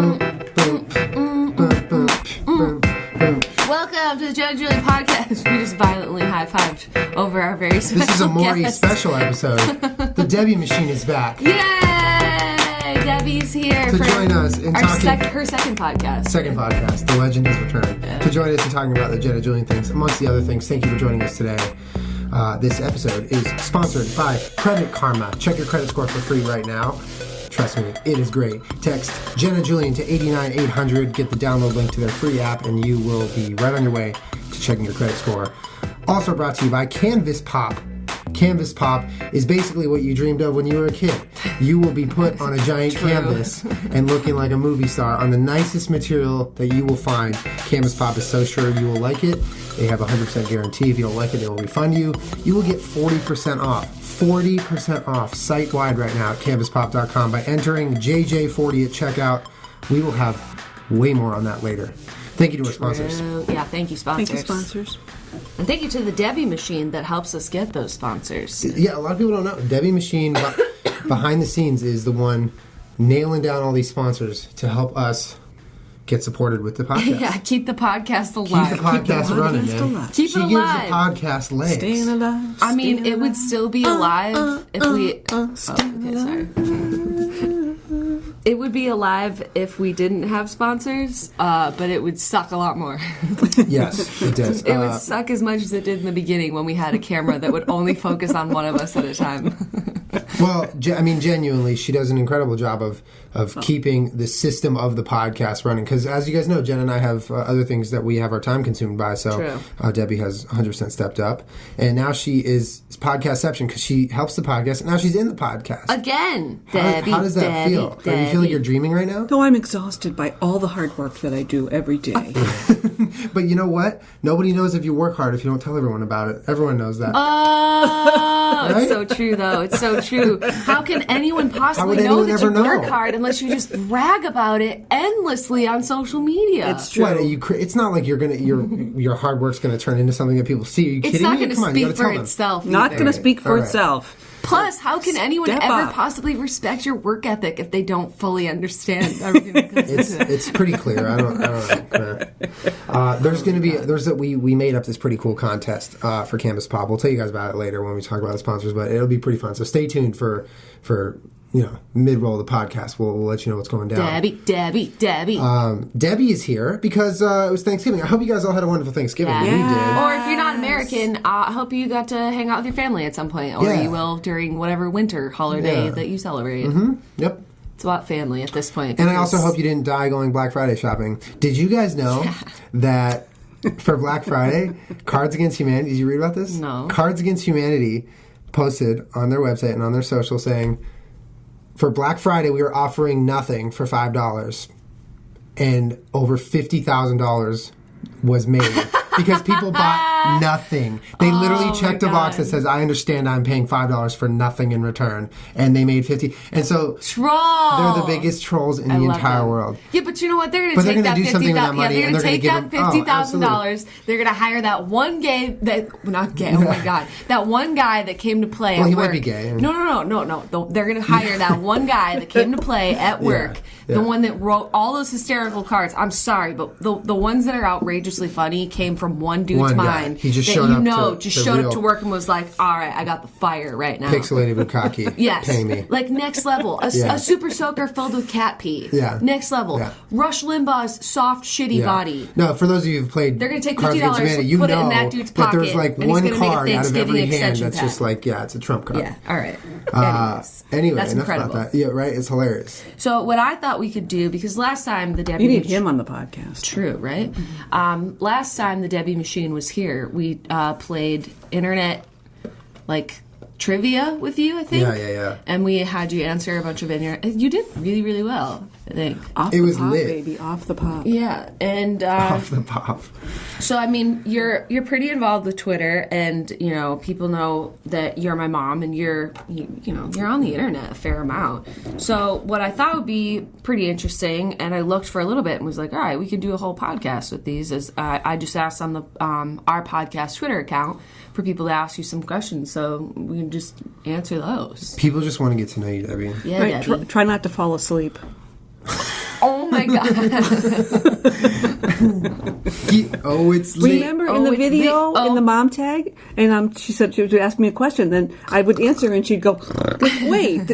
Welcome to the Jenna Julien Podcast. We just violently high-fived over our very special This is a Maury guest. special episode. The Debbie machine is back. Yay! Debbie's here To join us in talking... her second podcast. Second podcast. The legend has returned. To join us in talking about the Jenna Julien things, amongst the other things, thank you for joining us today. This episode is sponsored by Credit Karma. Check your credit score for free right now. Trust me, it is great. Text Jenna Julien to 89800. Get the download link to their free app, and you will be right on your way to checking your credit score. Also brought to you by Canvas Pop. Canvas Pop is basically what you dreamed of when you were a kid. You will be put on a giant canvas and looking like a movie star on the nicest material that you will find. Canvas Pop is so sure you will like it. They have a 100% guarantee. If you don't like it, they will refund you. You will get 40% off. 40% off site-wide right now at canvaspop.com by entering JJ40 at checkout. We will have way more on that later. Thank you to our sponsors. Yeah, thank you, sponsors. Thank you, sponsors. And thank you to the Debbie machine that helps us get those sponsors. Yeah, a lot of people don't know. Debbie Machine, behind the scenes, is the one nailing down all these sponsors to help us get supported with the podcast. Yeah, keep the podcast alive. Keep the podcast running, man. alive. Keep it She gives alive. the podcast legs. Staying alive. I mean, it would still be alive if we... Sorry. It would be alive if we didn't have sponsors, but it would suck a lot more. Yes, it does. It would suck as much as it did in the beginning when we had a camera that would only focus on one of us at a time. Well, I mean, genuinely, she does an incredible job of keeping the system of the podcast running. Because as you guys know, Jen and I have other things that we have our time consumed by. So Debbie has 100% stepped up. And now she is podcastception because she helps the podcast. And now she's in the podcast. Again, How does that feel? Do you feel like you're dreaming right now? No, I'm exhausted by all the hard work that I do every day. But you know what? Nobody knows if you work hard if you don't tell everyone about it. Everyone knows that. Oh, Right? it's so true, though. It's so true. How can anyone possibly know anyone that ever you work know? hard unless you just brag about it endlessly on social media? It's true. What, it's not like your hard work's gonna turn into something that people see. Are you It's kidding not me? going to Come on, you speak gotta for tell them. itself. Not either. going to speak for All right. itself. Plus, how can anyone Step ever up. possibly respect your work ethic if they don't fully understand everything that goes into it? It's pretty clear. I don't know. We made up this pretty cool contest for Canvas Pop. We'll tell you guys about it later when we talk about the sponsors, but it'll be pretty fun. So stay tuned for mid-roll of the podcast. We'll let you know what's going down. Debbie. Debbie is here because it was Thanksgiving. I hope you guys all had a wonderful Thanksgiving. Yeah. We did. Or if you're not American, I hope you got to hang out with your family at some point, or Yeah. you will during whatever winter holiday that you celebrate. Yep. It's about family at this point. And I also hope you didn't die going Black Friday shopping. Did you guys know that for Black Friday, Cards Against Humanity, did you read about this? No. Cards Against Humanity posted on their website and on their social saying, for Black Friday, we are offering nothing for $5. And over $50,000 was made because people bought nothing. They literally checked a box that says, I understand I'm paying $5 for nothing in return. And they made $50. And so Troll! they're the biggest trolls in the entire world. Yeah, but you know what? They're going But to they're take gonna that do something with that $50,000. money, They're and going to they're take gonna that give them- $50,000. They're going to hire that one gay that one guy that came to play. Well, at he work. might be gay. No. They're going to hire that one guy that came to play at work. Yeah. The one that wrote all those hysterical cards. I'm sorry, but the ones that are outrageously funny came from one dude's One guy. mind. He just that showed up showed up to work and was like, all right, I got the fire right now. Pixelated bukkake. Yes. Pay me. Like next level. A super soaker filled with cat pee. Yeah. Next level. Yeah. Rush Limbaugh's soft, shitty body. No, for those of you who've played They're gonna take Cards Against $50, Humanity, you put it know in that dude's that there's pocket, like and he's one gonna make a card out of Thanksgiving every hand extension that's pack. just like, it's a trump card. Yeah, all right. Anyway, that's enough incredible. about that. Yeah, right? It's hilarious. So what I thought we could do, because last time the Debbie... You need him on the podcast. True, right? Last time the Debbie machine was here, we played internet, trivia with you, I think. Yeah. And we had you answer a bunch of internet... You did really, really well, I think. Off It the was pop, lit. baby. Off the pop. Yeah, and... Off the pop. So I mean, you're pretty involved with Twitter, and people know that you're my mom, and you're on the internet a fair amount. So what I thought would be pretty interesting, and I looked for a little bit and was like, all right, we can do a whole podcast with these. As I just asked on the our podcast Twitter account for people to ask you some questions, so we can just answer those. People just want to get to know you, Debbie. Yeah, Right, Debbie. try not to fall asleep. Oh my my god. It's lit. Remember in the it's video, lit. in the mom tag? And she said she would ask me a question, then I would answer and she'd go, wait.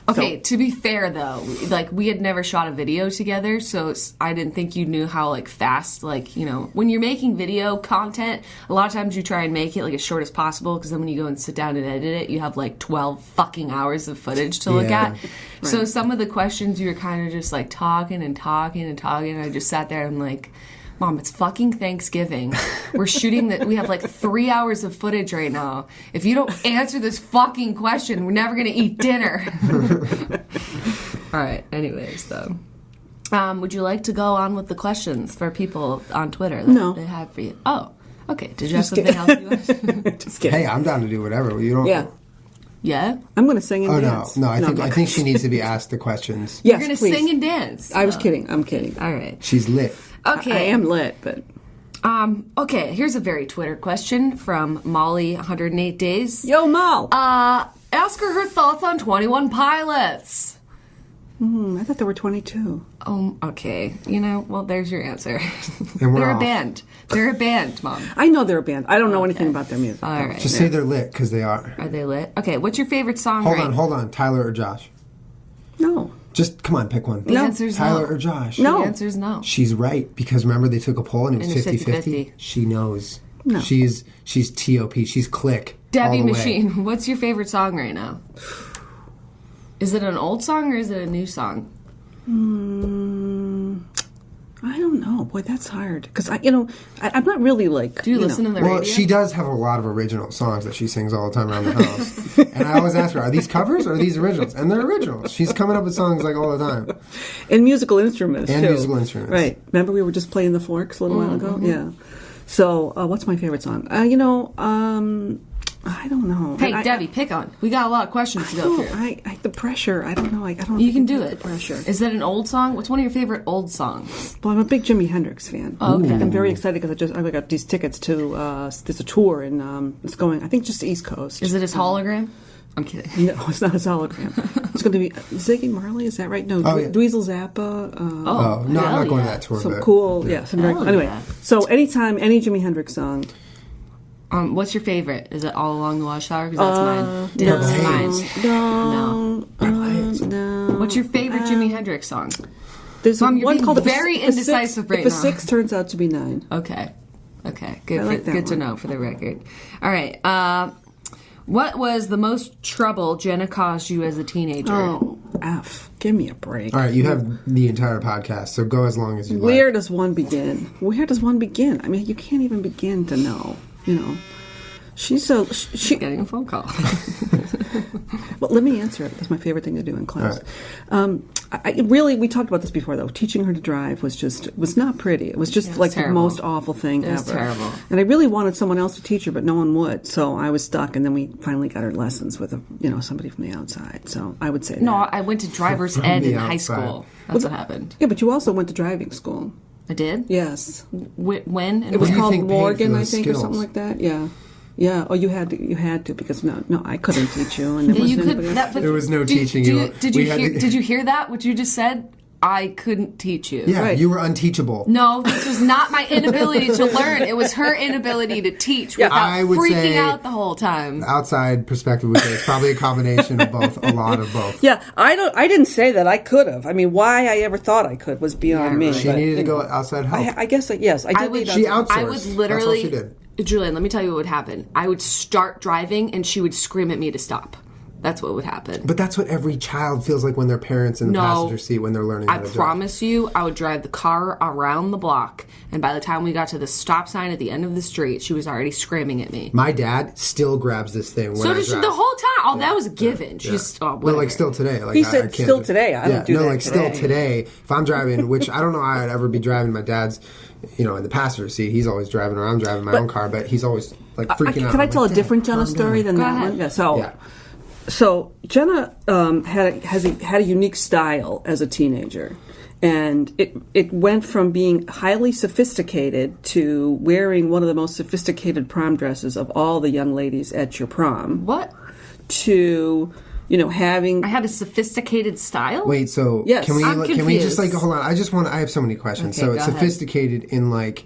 Okay, to be fair though, like we had never shot a video together, so I didn't think you knew how like fast, like, you know, when you're making video content, a lot of times you try and make it like as short as possible, because then when you go and sit down and edit it, you have like 12 fucking hours of footage to look at. Right. So some of the questions you were kind of just like talking and talking and talking, and I just sat there and I'm like, Mom, it's fucking Thanksgiving. We're shooting that. We have like 3 hours of footage right now. If you don't answer this fucking question, we're never gonna eat dinner. All right. Anyways, though, would you like to go on with the questions for people on Twitter that they have for you? Oh, okay. Did you have something else you want? Just kidding. Hey, I'm down to do whatever. You don't. Yeah. Yeah. I'm going to sing and Oh dance. no! I think she needs to be asked the questions. Yes, You're gonna please. sing and dance. I was kidding. I'm kidding. All right. She's lit. Okay. I am lit, but... Okay, here's a very Twitter question from Molly 108 Days. Yo, Mal! Ask her thoughts on 21 Pilots. I thought there were 22. Okay. You know, well, there's your answer. And we're They're off. a band. They're a band, Mom. I know they're a band. I don't know anything about their music. All right. Just say they're lit, because they are. Are they lit? Okay, what's your favorite song? Hold on. Tyler or Josh? No. Just, come on, pick one. The answer's Tyler no. or Josh? No. The answer's no. She's right, because remember they took a poll and it was And it's 50-50? 50-50. She knows. No. She's T.O.P. She's click. Debbie all the way. Machine, what's your favorite song right now? Is it an old song or is it a new song? I don't know. Boy, that's hard. Because, I'm not really like... Do you listen to the Well, radio? she does have a lot of original songs that she sings all the time around the house. And I always ask her, are these covers or are these originals? And they're originals. She's coming up with songs like all the time. And musical instruments, And too. musical instruments. Right. Remember we were just playing the forks a little while ago? Yeah. So, what's my favorite song? I don't know. Hey, And Debbie, pick on. We got a lot of questions to go through. The pressure. I don't know. I don't. You can think do I it. The pressure. Is that an old song? What's one of your favorite old songs? Well, I'm a big Jimi Hendrix fan. Oh, okay. I'm very excited because I got these tickets to. There's a tour and it's going. I think just the East Coast. Is it his hologram? I'm kidding. No, it's not his hologram. It's going to be Ziggy Marley. Is that right? No, Oh, yeah. Dweezil Zappa. Oh, no, I'm hell not going to yeah. that tour. Some but cool. Yeah. Some very, Hell anyway, yeah. so anytime, any Jimi Hendrix song. What's your favorite? Is it All Along the Watchtower? Because that's mine. Purple That's Haze. mine. No. No. What's your favorite Jimi Hendrix song? There's Mom, you're one being called very indecisive right If a now. 6 turns out to be 9. Okay. Good. I like that Good to one. know for the record. All right. What was the most trouble Jenna caused you as a teenager? Oh, F. Give me a break. All right, you have the entire podcast, so go as long as you Where like. does one begin? Where does one begin? I mean, you can't even begin to know. She's so she. Getting a phone call. Well, let me answer it. That's my favorite thing to do in class. All We talked about this before, though. Teaching her to drive was not pretty. It was just Yeah, it like was the terrible. most awful thing It was ever. terrible. And I really wanted someone else to teach her, but no one would. So I was stuck. And then we finally got her lessons with somebody from the outside. So I would say No, that. I went to driver's From ed the in high outside. school. That's what happened. Yeah, but you also went to driving school. I did? Yes. When? And It was do you called think paid for Morgan, I those think, or skills? something like that. Yeah. Yeah. Oh, you had to because no, I couldn't teach you, and there Yeah, you wasn't could. anybody else. There was no teaching you. Did We you had hear? to- Did you hear that? What you just said? I couldn't teach you. Yeah, Right. you were unteachable. No, this was not my inability to learn. It was her inability to teach without I would freaking say- out the whole time. Outside perspective would say it's probably a combination of both, a lot of both. Yeah, I didn't say that I could have. I mean, why I ever thought I could was beyond Yeah, me. right. She but, needed to you know, go outside help. I guess yes, I did. would- need She outside- outsourced. I would That's all literally, she did. Julian, let me tell you what would happen. I would start driving and she would scream at me to stop. That's what would happen. But that's what every child feels like when their parents in the No, passenger seat when they're learning how I to drive. promise you, I would drive the car around the block, and by the time we got to the stop sign at the end of the street, she was already screaming at me. My dad still grabs this thing when So I did she drive. the whole time. Oh, that was a given. She's No, whatever. like still today. Like He I said can't still today. I don't do no, that like still today. today. If I'm driving, which I don't know how I'd ever be driving my dad's, in the passenger seat. He's always driving, or I'm driving my own car, but he's always like freaking out. Can I I'm tell like, a different "Dad, Jenna calm story down." than Go that ahead. one? Yeah. So Jenna had a unique style as a teenager, and it went from being highly sophisticated to wearing one of the most sophisticated prom dresses of all the young ladies at your prom. What? To having. I had a sophisticated style. Wait, so Yes. can we I'm can we just confused. hold on? I have so many questions. Okay, So go it's ahead. sophisticated in like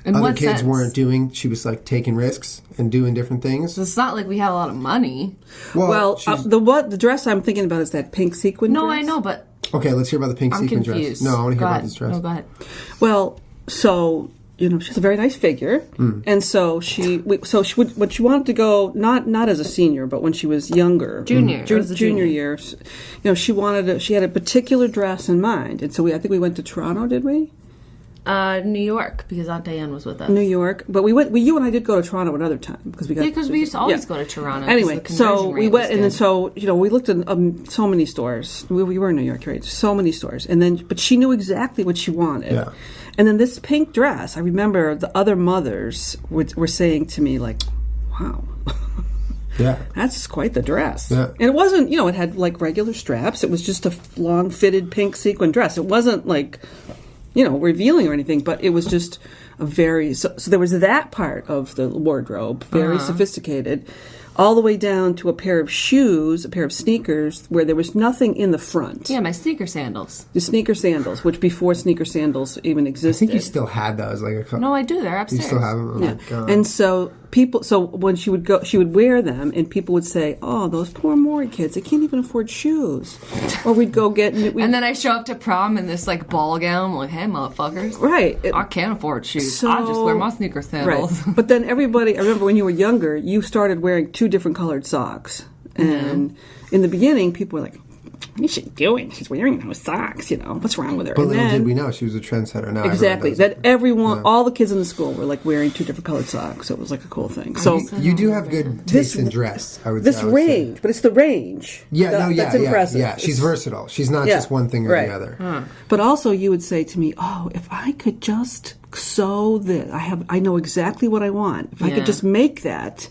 In other what kids sense? weren't doing. She was like taking risks and doing different things. It's not like we had a lot of money. Well, she's- the dress I'm thinking about is that pink sequin No, dress. I know, but okay, let's hear about the pink I'm sequin confused. dress. No, I want to Go hear about ahead. this dress. No, go ahead. Well, so she has a very nice figure, and so when she wanted to go not as a senior, but when she was younger, Junior. It was a junior junior. years, she had a particular dress in mind, and so I think we went to Toronto, did we? New York, because Aunt Diane was with us. New York, but you and I did go to Toronto another time because we got because we used to always go to Toronto. 'cause Anyway, the so conversion we rate went, was and then good. so we looked at so many stores. We were in New York, right? So many stores, and then but she knew exactly what she wanted. Yeah. And then this pink dress, I remember the other mothers were saying to me like, "Wow." Yeah. That's quite the dress. Yeah. And it wasn't, it had like regular straps. It was just a long fitted pink sequin dress. It wasn't like, revealing or anything, but it was just a very, so there was that part of the wardrobe, very sophisticated, all the way down to a pair of shoes, a pair of sneakers, where there was nothing in the front. Yeah, my sneaker sandals. The sneaker sandals, which before sneaker sandals even I existed. think you still had those. Like No, I do. They're you upstairs. still have them. Oh Yeah. my God. And so when she would go, she would wear them, and people would say, "Oh, those poor Maury kids, they can't even afford shoes." Or we'd go get, And then I show up to prom in this like ball gown. I'm like, hey, motherfuckers. right. I can't afford shoes. So- I just wear my sneaker sandals. Right. But then I remember when you were younger, you started wearing two different colored socks. And in the beginning, people were like, what is she doing? She's wearing those socks, What's wrong with her? But And little then, did we know she was a trendsetter. Now exactly. everyone does That everyone, all the kids in the school were like wearing two different colored socks. So it was like a cool thing. So it. You do have good taste in dress. I would this say. I would say. range, but it's the range. That's impressive. Yeah, she's It's- versatile. She's not Yeah, just one thing or right. the other. But also, you would say to me, "Oh, if I could just sew this, I know exactly what I want. If I Yeah. could just make that,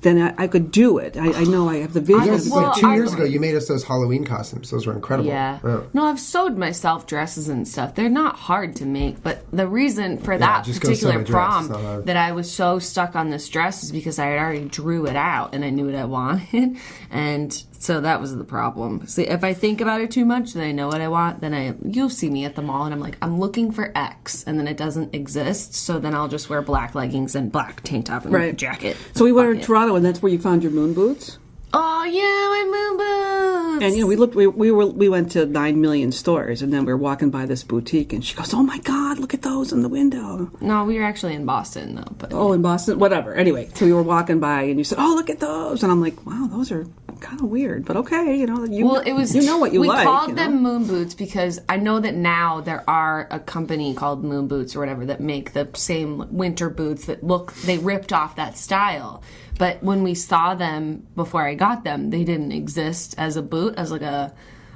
then I could do it. I know I have the vision." Yes, Well, like 2 I- years ago, you made us those Halloween costumes. Those were incredible. Yeah. Oh. No, I've sewed myself dresses and stuff. They're not hard to make, but the reason for that just go sew particular a dress. prom It's not hard. that I was so stuck on this dress is because I had already drew it out and I knew what I wanted. And so that was the problem. See, if I think about it too much, then I know what I want, then you'll see me at the mall and I'm like, I'm looking for X, and then it doesn't exist, so then I'll just wear black leggings and black tank top and Right. jacket. So we went Fuck to it. Toronto, and that's where you found your moon boots. Oh yeah, my moon boots. And we looked. We went to 9 million stores, and then we were walking by this boutique, and she goes, "Oh my God, look at those in the window." No, we were actually in Boston though. But Oh, in Boston, whatever. Anyway, so we were walking by, and you said, "Oh, look at those," and I'm like, "Wow, those are kind of weird, but okay, you know." Well, it was. You know what you we like. We called you know? them moon boots because I know that now there are a company called Moon Boots or whatever that make the same winter boots that look. They ripped off that style, but when we saw them before I got them, they didn't exist as a boot, as like a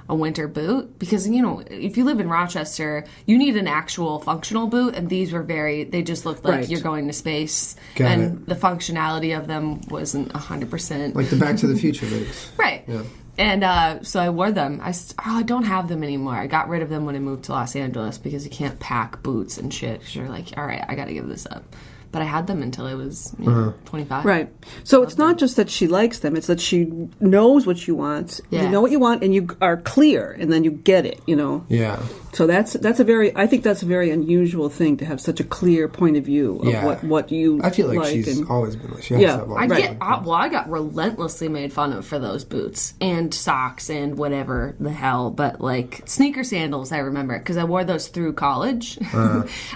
winter boot, because if you live in Rochester, you need an actual functional boot, and these were they just looked like Right. you're going to space, Got and it. the functionality of them wasn't 100%. Like the Back to the Future boots. Right. Yeah. And so I wore them. I don't have them anymore. I got rid of them when I moved to Los Angeles because you can't pack boots and shit. 'Cause you're like, all right, I got to give this up. But I had them until I was 25. Right. So it's not just that she likes them; it's that she knows what you want. Yeah. You know what you want, and you are clear, and then you get it. Yeah. So that's I think that's a very unusual thing to have such a clear point of view of Yeah. what you. I feel like she's always been like, she has to have all the- I got relentlessly made fun of for those boots and socks and whatever the hell. But like sneaker sandals, I remember because I wore those through college.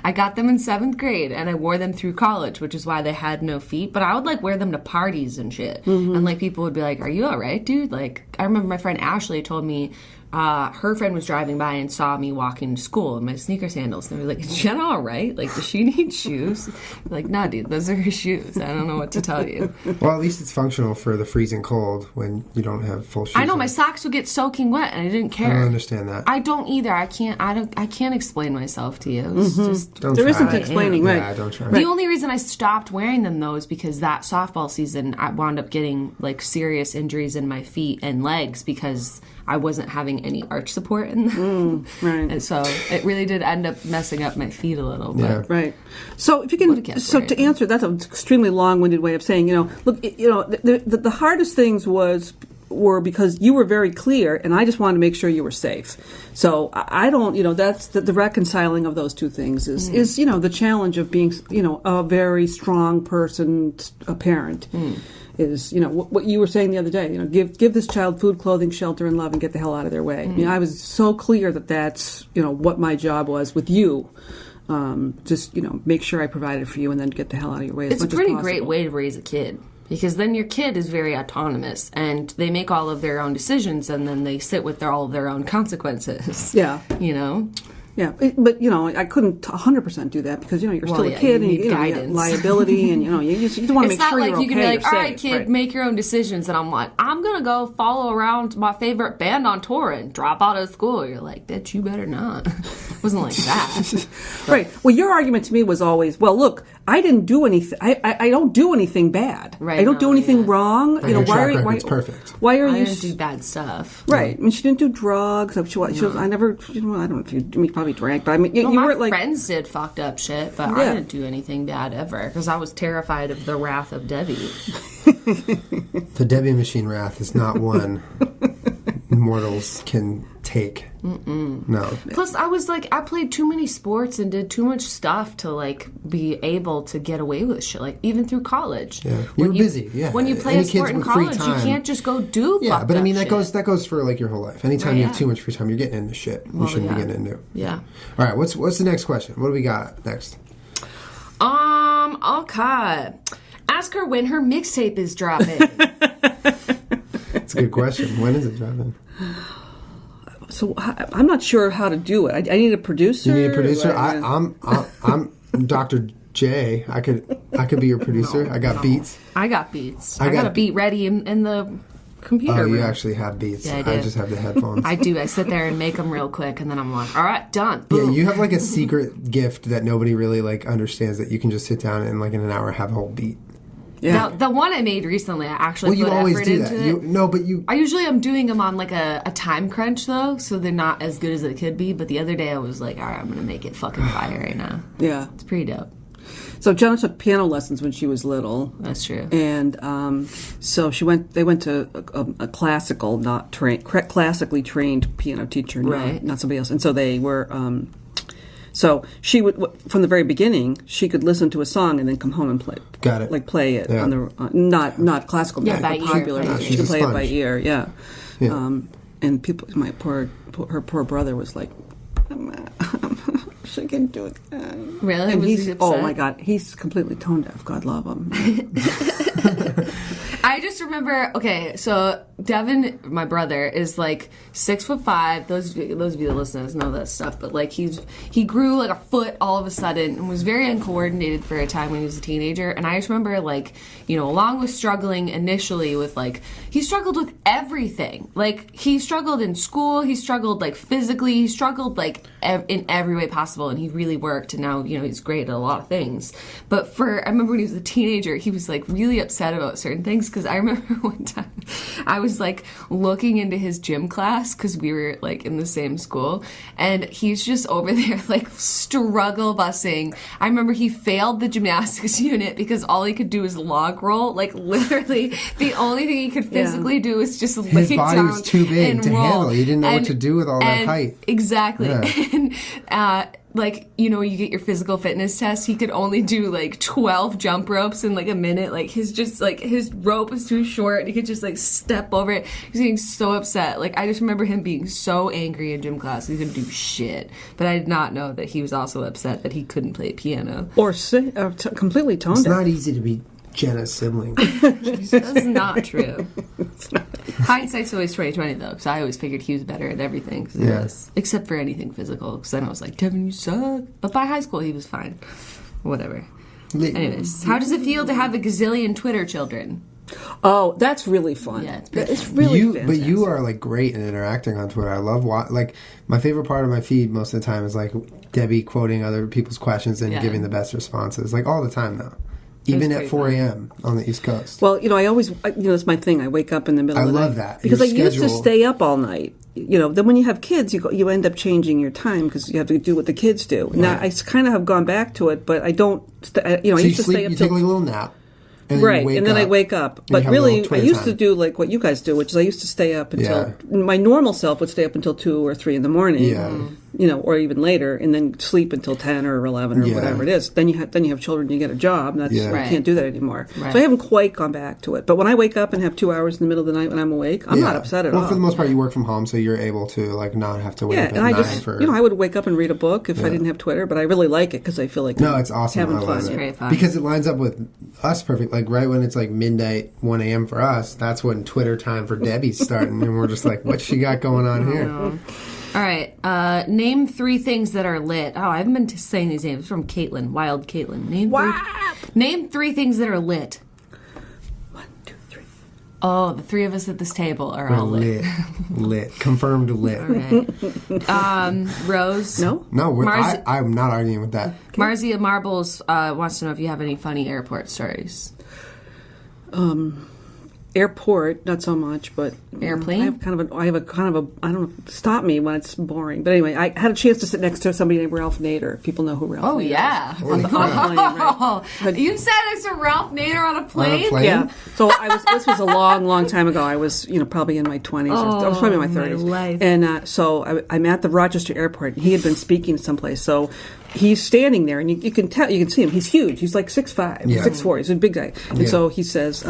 I got them in 7th grade and I wore them through college, which is why they had no feet. But I would like wear them to parties and shit. And like people would be like, "Are you all right, dude?" Like I remember my friend Ashley told me. Her friend was driving by and saw me walking to school in my sneaker sandals. And they were like, "Is Jenna all right? Like, does she need shoes?" I'm like, "Nah, dude, those are her shoes. I don't know what to tell you." Well, at least it's functional for the freezing cold when you don't have full shoes. I know on. my socks would get soaking wet, and I didn't care. I don't understand that. I don't either. I can't explain myself to you. It's just Don't There try. isn't explaining, right? Yeah, don't try. the only reason I stopped wearing them though is because that softball season I wound up getting like serious injuries in my feet and legs because I wasn't having any arch support in them. right. And so it really did end up messing up my feet a little. But Yeah. Right. So if you Would've can, kept so wearing to them. answer, that's an extremely long-winded way of saying, look, the hardest things was were because you were very clear, and I just wanted to make sure you were safe. So I don't, that's the reconciling of those two things is the challenge of being, a very strong person, a parent. Is what you were saying the other day. Give this child food, clothing, shelter, and love, and get the hell out of their way. I was so clear that that's what my job was with you. Just make sure I provided for you, and then get the hell out of your way. It's a pretty great way to raise a kid, because then your kid is very autonomous and they make all of their own decisions, and then they sit with all of their own consequences. Yeah, Yeah, but I couldn't 100% do that because you're still a kid and you have liability and you want to make sure you're okay. It's not like you can be like, all right, safe, kid, make your own decisions, and I'm like, I'm gonna go follow around my favorite band on tour and drop out of school. You're like, bitch, you better not. It wasn't like that. Right. Well, your argument to me was always, well, look, I didn't do anything. I don't do anything bad. Right. I don't do anything wrong. Your track record's perfect. Why are you? I didn't do bad stuff. Right. I mean, she didn't do drugs. She was, I never. I don't know if you probably drank, but I mean, you weren't like. My friends did fucked up shit, but I didn't do anything bad ever because I was terrified of the wrath of Debbie. The Debbie machine wrath is not one mortals can take. No. Plus, I played too many sports and did too much stuff to be able to get away with shit. Even through college. Yeah, you were busy. Yeah, when you play a sport in college, you can't just go do. Yeah, but I mean that shit. goes for your whole life. Anytime you have too much free time, you're getting into shit you shouldn't be getting into. Yeah. All right, what's the next question? What do we got next? Okay. Ask her when her mixtape is dropping. That's a good question. When is it dropping? So I'm not sure how to do it. I need a producer. You need a producer. I'm Dr. J. I could be your producer. I got beats. I got beats. I got a beat ready in the computer room. You actually have beats. Yeah, I just have the headphones. I do. I sit there and make them real quick, and then I'm like, all right, done. Boom. Boom. Yeah, you have a secret gift that nobody really understands, that you can just sit down and in an hour have a whole beat. Yeah. The one I made recently, I actually put effort into it. I usually am doing them on a time crunch though, so they're not as good as they could be. But the other day I was like, all right, I'm gonna make it fucking fire right now. Yeah, it's pretty dope. So Jenna took piano lessons when she was little. That's true. And so they went to a classical, classically trained piano teacher, not somebody else. And so they were. So she would, from the very beginning, she could listen to a song and then come home and play. Got it. Play it on the not classical music, but popular music. She could play it by ear. Yeah. And people, her poor brother was like, she can do it. Really? And was he upset? Oh my God, he's completely tone deaf. God love him. I just remember. Okay, so Devin, my brother, is 6'5". Those of you that listen know that stuff, but he grew a foot all of a sudden and was very uncoordinated for a time when he was a teenager. And I just remember along with struggling initially with he struggled with everything. He struggled in school, he struggled physically, he struggled in every way possible, and he really worked. And now he's great at a lot of things. But I remember when he was a teenager, he was really upset about certain things, because I remember one time I was looking into his gym class because we were in the same school, and he's just over there struggle busing. I remember he failed the gymnastics unit because all he could do was log roll. Literally the only thing he could physically do was just lay down. His body was too big to handle. He didn't know what to do with all that height. Exactly. Yeah. And you get your physical fitness test. He could only do 12 jump ropes in a minute. His rope was too short. He could just step over it. He was getting so upset. I just remember him being so angry in gym class. He couldn't do shit. But I did not know that he was also upset that he couldn't play piano or completely tone deaf. It's not easy to be Jenna's sibling. That's not true. Hindsight's always 20/20 though, because I always figured he was better at everything. Yes, except for anything physical. Because then I was like, Devin, you suck. But by high school, he was fine. Whatever. Anyways, how does it feel to have a gazillion Twitter children? Oh, that's really fun. Yeah, it's really fantastic. But you are great in interacting on Twitter. I love my favorite part of my feed most of the time is Debbie quoting other people's questions and giving the best responses. All the time though. Even at 4 a.m. on the East Coast. Well, I always, it's my thing. I wake up in the middle of the night. I love that. Because I used to stay up all night. Then when you have kids, you end up changing your time because you have to do what the kids do. Right. Now, I kind of have gone back to it, but I don't, I used to stay up you take a little nap. And right, and then I wake up. But really, I used to do like what you guys do, which is I used to stay up until my normal self would stay up until 2 or 3 in the morning. Yeah. You know, or even later, and then sleep until 10 or 11 or whatever it is. Then you have children, you get a job. And that's you can't do that anymore. Right. So I haven't quite gone back to it. But when I wake up and have 2 hours in the middle of the night when I'm awake, I'm not upset at all. Well, for the most part, you work from home, so you're able to like not have to wake up at and 9 I just, for... I would wake up and read a book if I didn't have Twitter, but I really like it because I feel like it's awesome. Having fun. It's great fun. Because it lines up with us perfect. Like right when it's like midnight, 1 a.m. for us, that's when Twitter time for Debbie's starting, and we're just like, what's she got going on here? All right. Name 3 things that are lit. Oh, I haven't been saying these names. It's from Caitlin, Wild Caitlin. Name 3 things that are lit. 1, 2, 3. Oh, the 3 of us at this table are all lit. Lit. Confirmed lit. All right. Rose. No, I'm not arguing with that. Okay. Marzia Marbles wants to know if you have any funny airport stories. Airport, not so much, but airplane. I have kind of a. I don't know. Stop me when it's boring. But anyway, I had a chance to sit next to somebody named Ralph Nader. People know who Ralph Nader is. Holy crap. Plane, right? But you sat next to Ralph Nader on a plane? Yeah. So this was a long time ago. I was probably in my 20s. I was probably in my 30s. Life. And so I'm at the Rochester airport. And he had been speaking someplace. So he's standing there, and you can see him. He's huge. He's like 6'5", 6'4". He's a big guy. And so he says.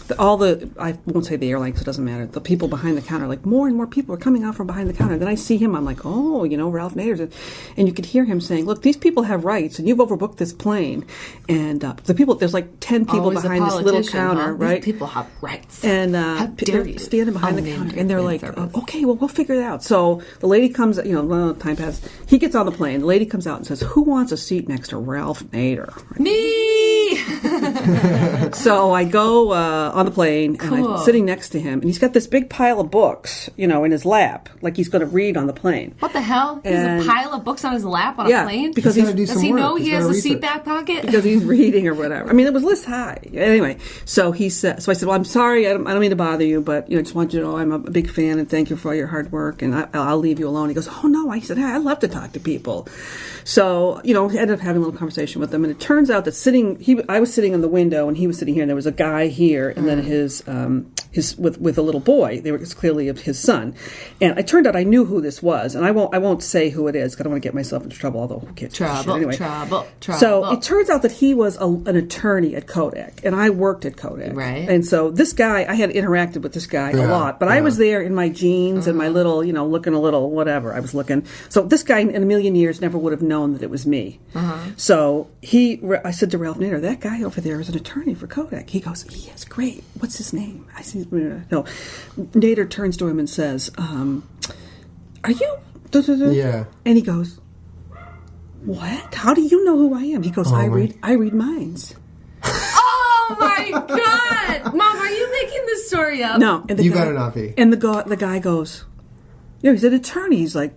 I won't say the airline because it doesn't matter. The people behind the counter, like more and more people are coming out from behind the counter. Then I see him. I'm like, oh, Ralph Nader's. And you could hear him saying, look, these people have rights, and you've overbooked this plane. And there's like 10 people behind this little counter, right? These people have rights. And how dare you? Standing behind the counter. And they're like, okay, well, we'll figure it out. So the lady comes, time passed. He gets on the plane. The lady comes out and says, who wants a seat next to Ralph Nader? Me! So I go on the plane, and I'm sitting next to him, and he's got this big pile of books, in his lap, like he's going to read on the plane. What the hell? He has a pile of books on his lap on a plane? Because does he know he has a seat back pocket? Because he's reading or whatever. I mean, it was this high. Anyway, so he said. So I said, "Well, I'm sorry. I don't mean to bother you, but I just want you to know I'm a big fan and thank you for all your hard work. And I'll leave you alone." He goes, "Oh no." I said, "Hey, I love to talk to people." So I ended up having a little conversation with him, and it turns out that I was sitting in the window, and he was sitting here, and there was a guy here, and then his with a little boy. They were clearly of his son, and it turned out I knew who this was, and I won't say who it is because I don't want to get myself into trouble. Although who cares? Anyway. Trouble. So it turns out that he was an attorney at Kodak, and I worked at Kodak, right? And so this guy, I had interacted with this guy a lot, but I was there in my jeans and my little, looking a little whatever I was looking. So this guy in a million years never would have known that it was me. So I said to Ralph Nader, that guy over there is an attorney for Kodak. He goes, yes, great. What's his name? I said, no. Nader turns to him and says, are you? Yeah. And he goes, what? How do you know who I am? He goes, I read minds. Oh my God, Mom, are you making this story up? No, and you better not be. And the guy goes, he's an attorney. He's like.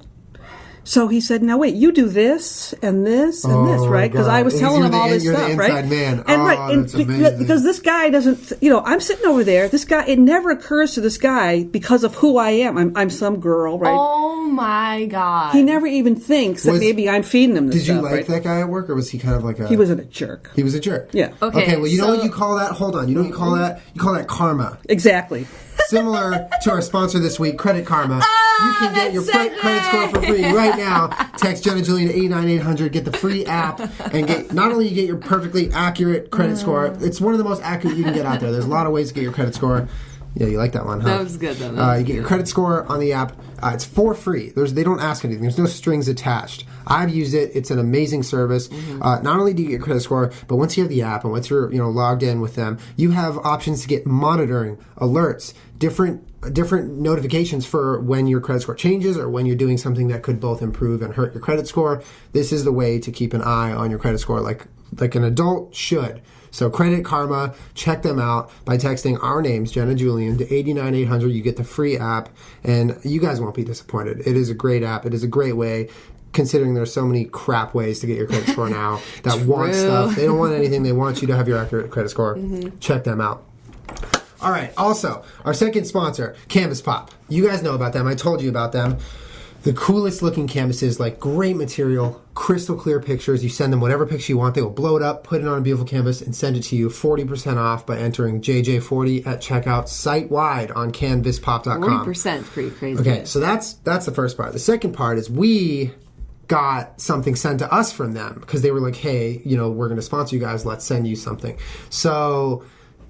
So he said, now wait, you do this and this and this, right? Because I was telling him all this stuff, the right? Man. And that's amazing. Because this guy doesn't, I'm sitting over there. This guy, it never occurs to this guy because of who I am. I'm some girl, right? Oh my God. He never even thinks that maybe I'm feeding him this stuff. Did you like right? that guy at work, or was he kind of like a... He was a jerk. He was a jerk? Yeah. Okay, well, you know what you call that? Hold on. You know what you call that? You call that karma. Exactly. Similar to our sponsor this week, Credit Karma. You can get your credit score for free right now. Text Jenna Julien to 89800, get the free app, and not only you get your perfectly accurate credit score, it's one of the most accurate you can get out there. There's a lot of ways to get your credit score. Yeah, you like that one, huh? That was good, though. You get your credit score on the app. It's for free. They don't ask anything. There's no strings attached. I've used it. It's an amazing service. Not only do you get your credit score, but once you have the app and once you're logged in with them, you have options to get monitoring, alerts, different notifications for when your credit score changes or when you're doing something that could both improve and hurt your credit score. This is the way to keep an eye on your credit score like an adult should. So Credit Karma, check them out by texting our names, Jenna Julien, to 89800. You get the free app, and you guys won't be disappointed. It is a great app. It is a great way, considering there's so many crap ways to get your credit score now that want stuff. They don't want anything. They want you to have your accurate credit score. Check them out. All right. Also, our second sponsor, Canvas Pop. You guys know about them. I told you about them. The coolest looking canvases, like great material, crystal clear pictures. You send them whatever picture you want. They will blow it up, put it on a beautiful canvas, and send it to you 40% off by entering JJ40 at checkout site-wide on canvaspop.com. 40% is pretty crazy. Okay, so that's the first part. The second part is we got something sent to us from them because they were like, hey, we're going to sponsor you guys. Let's send you something. So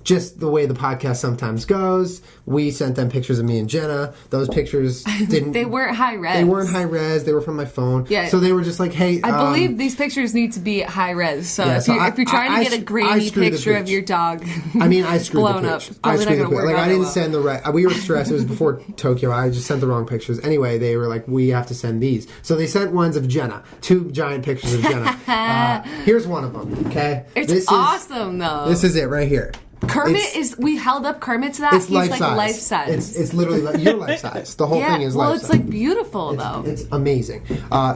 just the way the podcast sometimes goes, we sent them pictures of me and Jenna. Those pictures didn't... They weren't high res. They weren't high res. They were from my phone. Yeah. So they were just like, hey... I believe these pictures need to be high res. So, if you're trying to get a grainy picture of your dog I screwed blown the up, pitch. probably not going to work out I didn't well. send the right... We were stressed. It was before Tokyo. I just sent the wrong pictures. Anyway, they were like, we have to send these. So they sent ones of Jenna. 2 giant pictures of Jenna. Here's one of them, okay? It's awesome, though. This is it right here. Kermit we held up Kermit to that. It's He's life like size. life size. It's literally your life size. The whole thing is life size. Well, it's like beautiful though. It's amazing.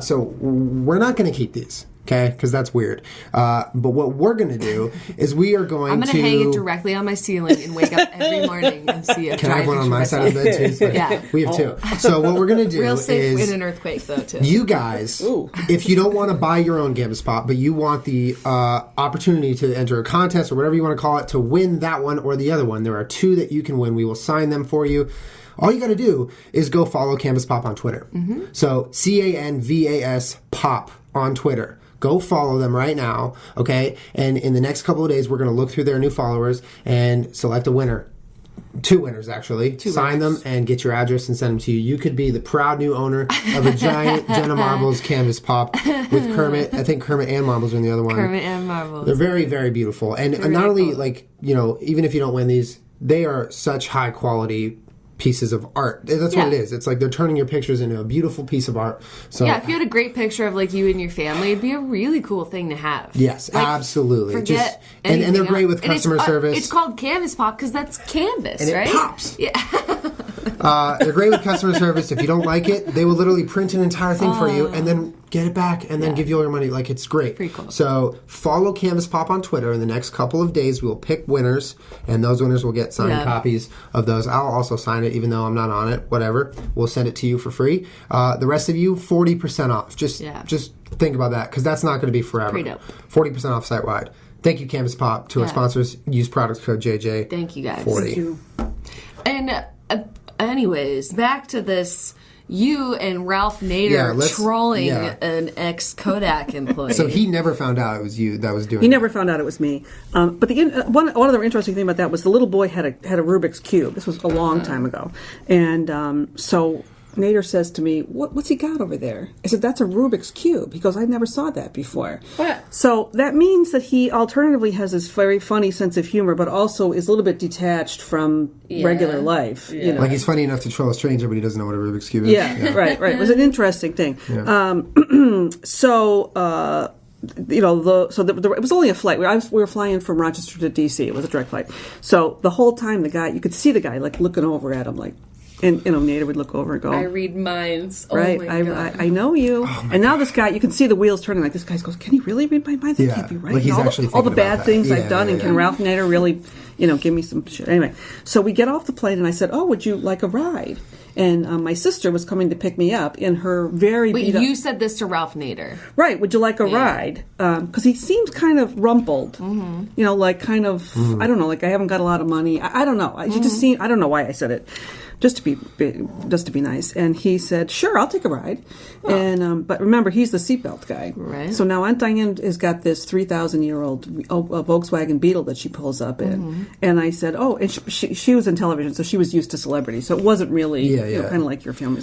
So we're not going to keep these, okay? Because that's weird. But what we're going to do is we are going to... I'm going to hang it directly on my ceiling and wake up every morning and see a Can I have one on my side of the bed too? So yeah. We have 2. So what we're going to do Real safe is... in an earthquake though too. You guys, if you don't want to buy your own Canvas Pop, but you want the opportunity to enter a contest or whatever you want to call it to win that one or the other one, there are 2 that you can win. We will sign them for you. All you got to do is go follow Canvas Pop on Twitter. Mm-hmm. So CANVAS Pop on Twitter. Go follow them right now, okay? And in the next couple of days, we're going to look through their new followers and select a winner. 2 winners, actually. Sign them and get your address and send them to you. You could be the proud new owner of a giant Jenna Marbles Canvas Pop with Kermit. I think Kermit and Marbles are in the other one. Kermit and Marbles. They're very, very beautiful. And not only, even if you don't win these, they are such high quality pieces of art. That's what it is. It's like they're turning your pictures into a beautiful piece of art. So if you had a great picture of like you and your family, it'd be a really cool thing to have. Yes, absolutely. Forget and they're great with customer service. It's called Canvas Pop because that's canvas, and right? It pops. Yeah. They're great with customer service. If you don't like it, they will literally print an entire thing for you and then get it back and then give you all your money. Like, it's great. Pretty cool. So follow Canvas Pop on Twitter. In the next couple of days, we will pick winners, and those winners will get signed copies of those. I'll also sign it, even though I'm not on it. Whatever. We'll send it to you for free. The rest of you, 40% off. Just think about that, because that's not going to be forever. Pretty dope. 40% off site-wide. Thank you, Canvas Pop. To our sponsors, use product code JJ. Thank you, guys. 40. Thank you. And anyways, back to this. You and Ralph Nader trolling an ex-Kodak employee. So he never found out it was you that was doing it. He never found out it was me. But one other interesting thing about that was the little boy had a Rubik's Cube. This was a long time ago. And so Nader says to me, what's he got over there? I said, that's a Rubik's Cube. He goes, I never saw that before. What? So that means that he alternatively has this very funny sense of humor, but also is a little bit detached from regular life. Yeah. You know? Like, he's funny enough to troll a stranger, but he doesn't know what a Rubik's Cube is. Yeah, right. It was an interesting thing. Yeah. It was only a flight. We were flying from Rochester to D.C. It was a direct flight. So the whole time, you could see the guy like looking over at him, like, and Nader would look over and go, I read minds. Oh right, my God. I know you. And now this guy, you can see the wheels turning. Like, this guy goes, can he really read my mind? That can't be right. Like, he's all actually the thinking bad about things that. I've done, and can Ralph Nader really, give me some shit? Anyway, so we get off the plane, and I said, oh, would you like a ride? And my sister was coming to pick me up in her very Wait, beat up... you said this to Ralph Nader. Right, would you like a ride? Because he seems kind of rumpled. Mm-hmm. Like kind of, I don't know, like I haven't got a lot of money. I don't know. He just seemed, I don't know why I said it. Just to be nice. And he said, sure, I'll take a ride. Oh. And but remember, he's the seatbelt guy. Right. So now Aunt Diane has got this 3,000-year-old Volkswagen Beetle that she pulls up in. Mm-hmm. And I said, oh, and she was in television, so she was used to celebrity. So it wasn't really kind of like your family.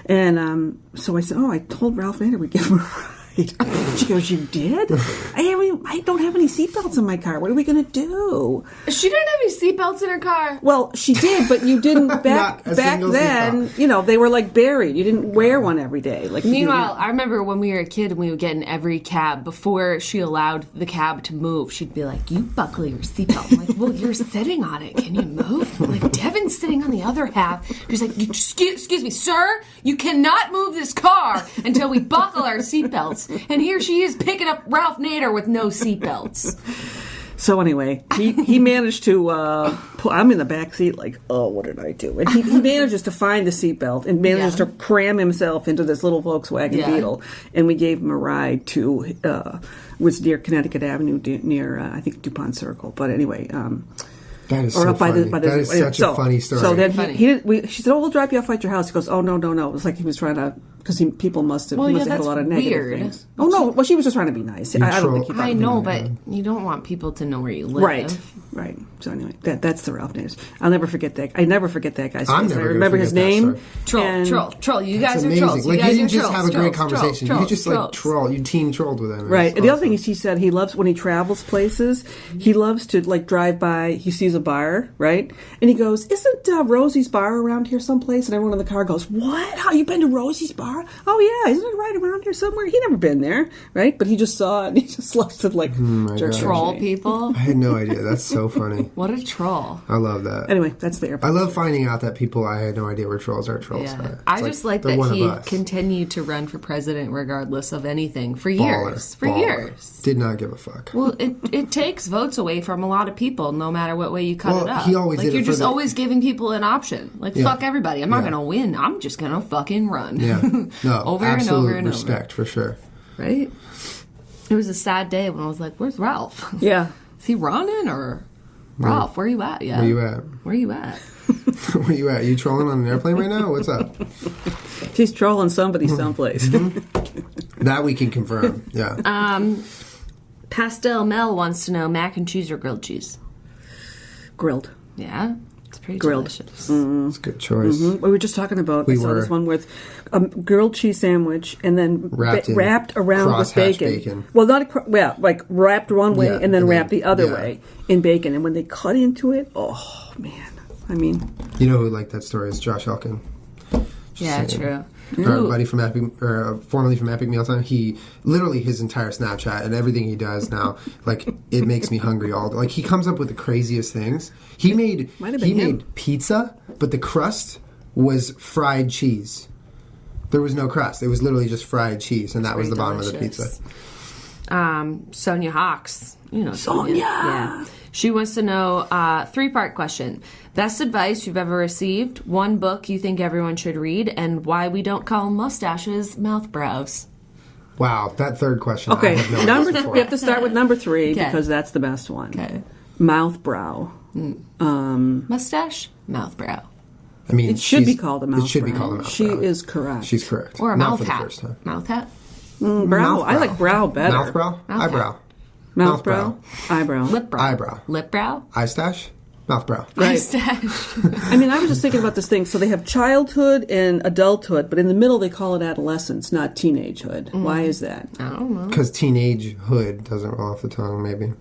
And so I said, oh, I told Ralph Nader we'd give him a ride. She goes, you did? I don't have any seatbelts in my car. What are we going to do? She didn't have any seatbelts in her car. Well, she did, but you didn't back then. They were like buried. You didn't wear one every day. Like meanwhile, I remember when we were a kid and we would get in every cab before she allowed the cab to move. She'd be like, "You buckle your seatbelt." I'm like, "Well, you're sitting on it. Can you move?" I'm like, Devin's sitting on the other half. She's like, "Excuse me, sir. You cannot move this car until we buckle our seatbelts." And here she is picking up Ralph Nader with no seatbelts. So anyway, he managed to I'm in the back seat like, oh, what did I do? And he manages to find the seatbelt and manages to cram himself into this little Volkswagen Beetle. And we gave him a ride to, was near Connecticut Avenue, near, I think, DuPont Circle. But anyway... that is so funny. That is such a funny story. So then she said, "Oh, we'll drop you off at your house." He goes, "Oh, no. It was like he was trying to, because people must have had a lot of negative things." Oh no, well, she was just trying to be nice. I don't think he thought. I know, but you don't want people to know where you live. Right. So anyway, that's the Ralph Nader. I'll never forget that. I never forget that guy's I face. I remember his name. Troll. You guys are trolls. Like, you didn't just have a great conversation. You just like troll. You team trolled with him. Right. And the other thing is, he said he loves when he travels places. He loves to like drive by. He sees a bar, right? And he goes, "Isn't Rosie's Bar around here someplace?" And everyone in the car goes, "What? How you been to Rosie's Bar? Oh yeah, isn't it right around here somewhere?" He never been there, right? But he just saw it and he just loves to like troll people. I had no idea. That's so funny. What a troll. I love that. Anyway, that's the airport. I love finding out that people I had no idea were trolls are trolls. Yeah. I just like that he continued to run for president regardless of anything for years. Years. Did not give a fuck. Well, it takes votes away from a lot of people, no matter what way you cut it up. He always did you're it just always giving people an option. Like, fuck everybody. I'm not going to win. I'm just going to fucking run. Yeah. No, over absolute and over and respect over. For sure. Right? It was a sad day when I was like, where's Ralph? Yeah. Is he running or... Ralph, where you at? Yeah. Where you at? Where you at? Where you at? You trolling on an airplane right now? What's up? She's trolling somebody someplace. That we can confirm. Yeah. Pastel Mel wants to know mac and cheese or grilled cheese? Grilled. Yeah. It's pretty Grilled. delicious. It's a good choice. We were just talking about this one with a grilled cheese sandwich and then wrapped around with bacon. Well, like wrapped one way and then wrapped the other way in bacon. And when they cut into it, oh man! I mean, you know who liked that story is Josh Elkin. True. Our buddy from Epic, formerly from Epic Mealtime, he literally his entire Snapchat and everything he does now, like it makes me hungry all day. Like he comes up with the craziest things. He made pizza, but the crust was fried cheese. There was no crust. It was literally just fried cheese, and that was the bottom of the pizza. Sonia Hawks, Sonia. Yeah. She wants to know 3-part question. Best advice you've ever received, one book you think everyone should read, and why we don't call mustaches mouth brows. Wow, that third question. Okay, I have no answer for. We have to start with number 3 because that's the best one. Okay. Mouth brow. Mustache, mouth brow. I mean, it should be called a mouth brow. It should be called a mouth brow. She is correct. She's correct. Or a Not mouth for the hat. first time. Mouth hat? Brow. I like brow better. Mouth brow? Eyebrow. Mouth brow. Eyebrow. Lip brow. Eyebrow. Lip brow. Eye stash. Mouth brow. Right. Eye stash. I mean, I was just thinking about this thing. So they have childhood and adulthood, but in the middle they call it adolescence, not teenagehood. Why is that? I don't know. Because teenagehood doesn't roll off the tongue, maybe.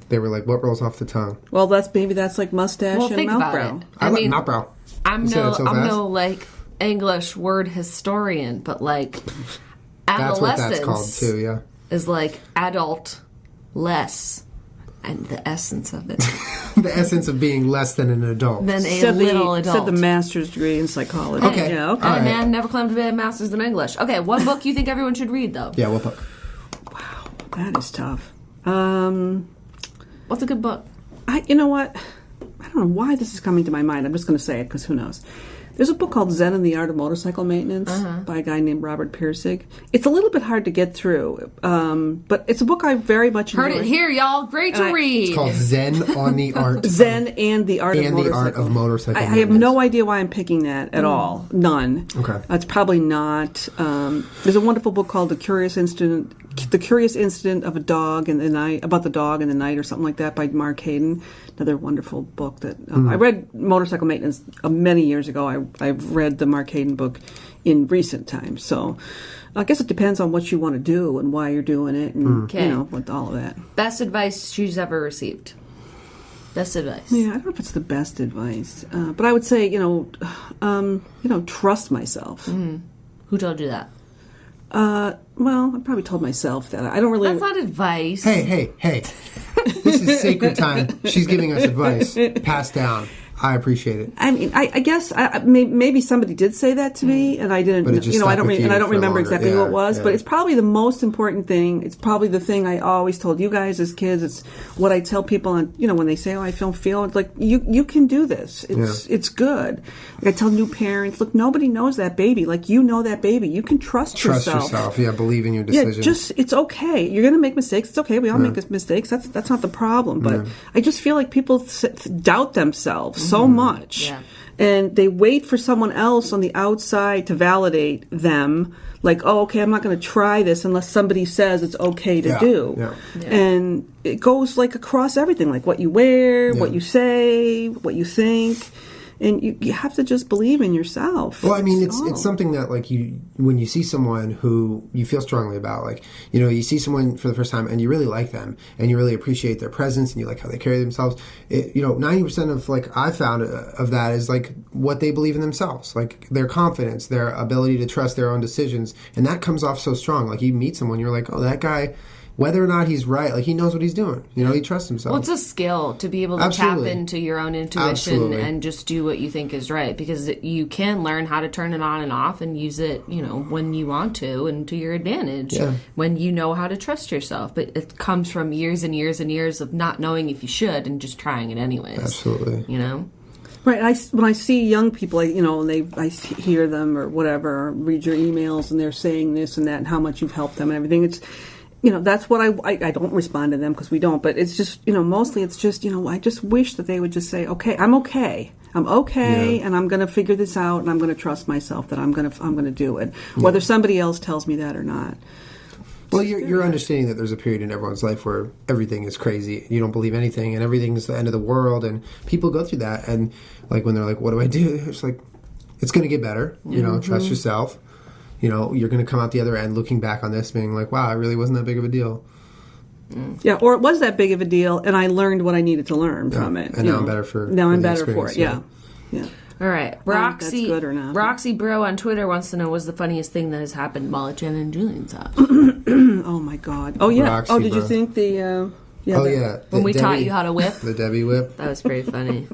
They were like, what rolls off the tongue? Well, that's like mustache and think mouth about brow. it. I like mouth brow. I'm no like English word historian, but like That's what adolescence that's called too, yeah. is like adult less, and the essence of it. The essence of being less than an adult. Than a little adult. Said the master's degree in psychology. Okay. Yeah, okay. And a man never claimed to be a master's in English. Okay, one book you think everyone should read, though? Yeah, what book? Wow, that is tough. What's a good book? You know what? I don't know why this is coming to my mind. I'm just going to say it because who knows. There's a book called Zen and the Art of Motorcycle Maintenance by a guy named Robert Pirsig. It's a little bit hard to get through, but it's a book I very much enjoy. Heard it here, y'all. Great to read. It's called Zen on the Art. Zen and the Art of Motorcycle. I have no idea why I'm picking that at all. None. Okay. It's probably not. There's a wonderful book called The Curious Incident of a Dog in the Night, about the dog in the night or something like that by Mark Hayden. Another wonderful book that I read Motorcycle Maintenance many years ago. I've read the Mark Hayden book in recent times. So I guess it depends on what you want to do and why you're doing it and, with all of that. Best advice she's ever received. Best advice. Yeah, I don't know if it's the best advice. But I would say, trust myself. Who told you that? Well, I probably told myself that. I don't really... That's not advice. Hey. This is sacred time. She's giving us advice. Passed down. I appreciate it. I mean, I guess maybe somebody did say that to me, and I didn't. But it just I don't stuck with you remember for exactly longer. who it was. Yeah. But it's probably the most important thing. It's probably the thing I always told you guys as kids. It's what I tell people, on when they say, "Oh, I don't feel," it's like you can do this. It's good. Like I tell new parents, look, nobody knows that baby. Like you know that baby. You can trust yourself. Yeah, believe in your decisions. Yeah, it's okay. You're going to make mistakes. It's okay. We all make mistakes. That's not the problem. But I just feel like people doubt themselves so much. Yeah. And they wait for someone else on the outside to validate them. Like, oh, okay, I'm not going to try this unless somebody says it's okay to do. Yeah. And it goes like across everything, like what you wear, what you say, what you think. And you have to just believe in yourself. Well, I mean, it's something that, like, when you see someone who you feel strongly about, like, you see someone for the first time and you really like them and you really appreciate their presence and you like how they carry themselves. 90% of, like, I found of that is, like, what they believe in themselves, like their confidence, their ability to trust their own decisions. And that comes off so strong. Like, you meet someone, you're like, oh, that guy, whether or not he's right, like, he knows what he's doing. He trusts himself. Well, it's a skill to be able to tap into your own intuition and just do what you think is right, because you can learn how to turn it on and off and use it, when you want to and to your advantage when you know how to trust yourself. But it comes from years and years and years of not knowing if you should and just trying it anyways. Absolutely. Right. When I see young people, I hear them or whatever, or read your emails and they're saying this and that and how much you've helped them and everything. It's that's what I don't respond to them because we don't, but it's just, mostly it's just, I just wish that they would just say, okay, I'm okay, and I'm going to figure this out, and I'm going to trust myself that I'm going to do it, whether somebody else tells me that or not. Well, you're understanding that there's a period in everyone's life where everything is crazy, you don't believe anything, and everything's the end of the world, and people go through that, and, like, when they're like, what do I do? It's like, it's going to get better, trust yourself. You're going to come out the other end looking back on this being like, wow, it really wasn't that big of a deal. Yeah, or it was that big of a deal, and I learned what I needed to learn from it. And now I'm better for it, yeah. All right. Roxy, that's good or not. Roxy Bro on Twitter wants to know, what's the funniest thing that has happened while at Jenna and Julien's house? Oh, my God. Oh, yeah. Roxy, did you think the... when we taught you how to whip? The Debbie whip. That was pretty funny.